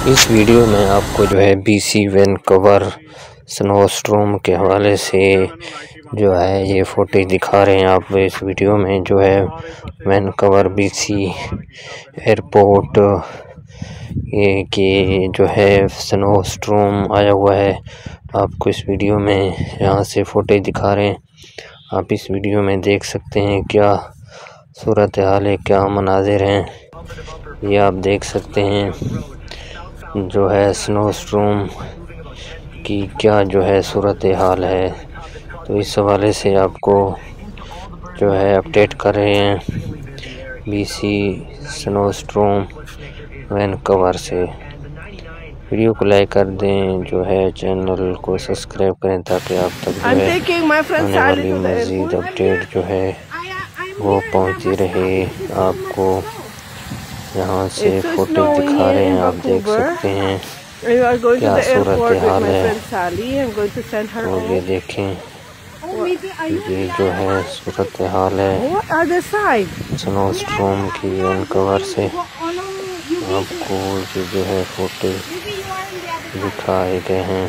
इस वीडियो में आपको जो है बीसी वैनकूवर स्नो स्टॉर्म के हवाले से जो है ये फुटेज दिखा रहे हैं। आप इस वीडियो में जो है वैनकूवर बीसी एयरपोर्ट ये कि जो है स्नो स्टॉर्म आया हुआ है। आपको इस वीडियो में यहाँ से फुटेज दिखा रहे हैं। आप इस वीडियो में देख सकते हैं क्या सूरत हाल है, क्या मनाजिर हैं। ये आप देख सकते हैं जो है स्नो स्टॉर्म की क्या जो है सूरत हाल है। तो इस हवाले से आपको जो है अपडेट कर रहे हैं बीसी स्नो स्टॉर्म वैनकूवर से। वीडियो को लाइक कर दें, जो है चैनल को सब्सक्राइब करें ताकि आप तक जो है आने वाली मज़ीद अपडेट जो है वो पहुंचती रहे। आपको यहाँ से फोटो दिखा रहे हैं, आप देख सकते हैं क्या सूरत हाल है। तो ये देखें, ये जो है सूरत हाल है स्नो स्टॉर्म की वैनकूवर से। आपको ये जो है फोटो दिखाए गए हैं।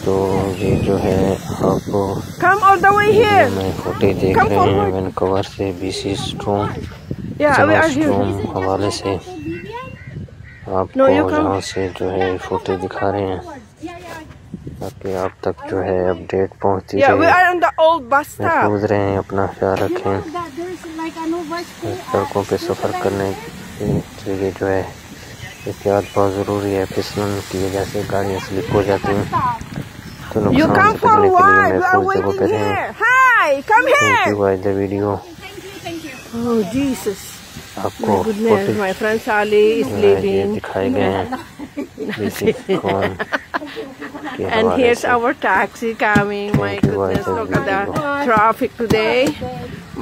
तो ये जो है आपको मैं फोटो देख रहे हैं वैनकूवर से बीसी स्टॉर्म हवाले से। आपको यहाँ से जो है फोटो दिखा रहे हैं ताकि आप तक जो है अपडेट पहुँचती रहे। महफूज रहें, अपना ख्याल रखें। सड़कों पे सफ़र करने के लिए जो है एहतियात बहुत ज़रूरी है। फिसलन की वजह से गाड़ियाँ स्लिप हो जाती हैं, तो नुकसान से बचने के लिए महफूज जगहों पे रहें। Thank you by the video. Oh Jesus! आपको My goodness, my friend Sally is leaving. दिखाए गए हैं And here's our taxi coming. My goodness, look at the traffic today.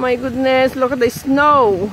My goodness, look at the snow.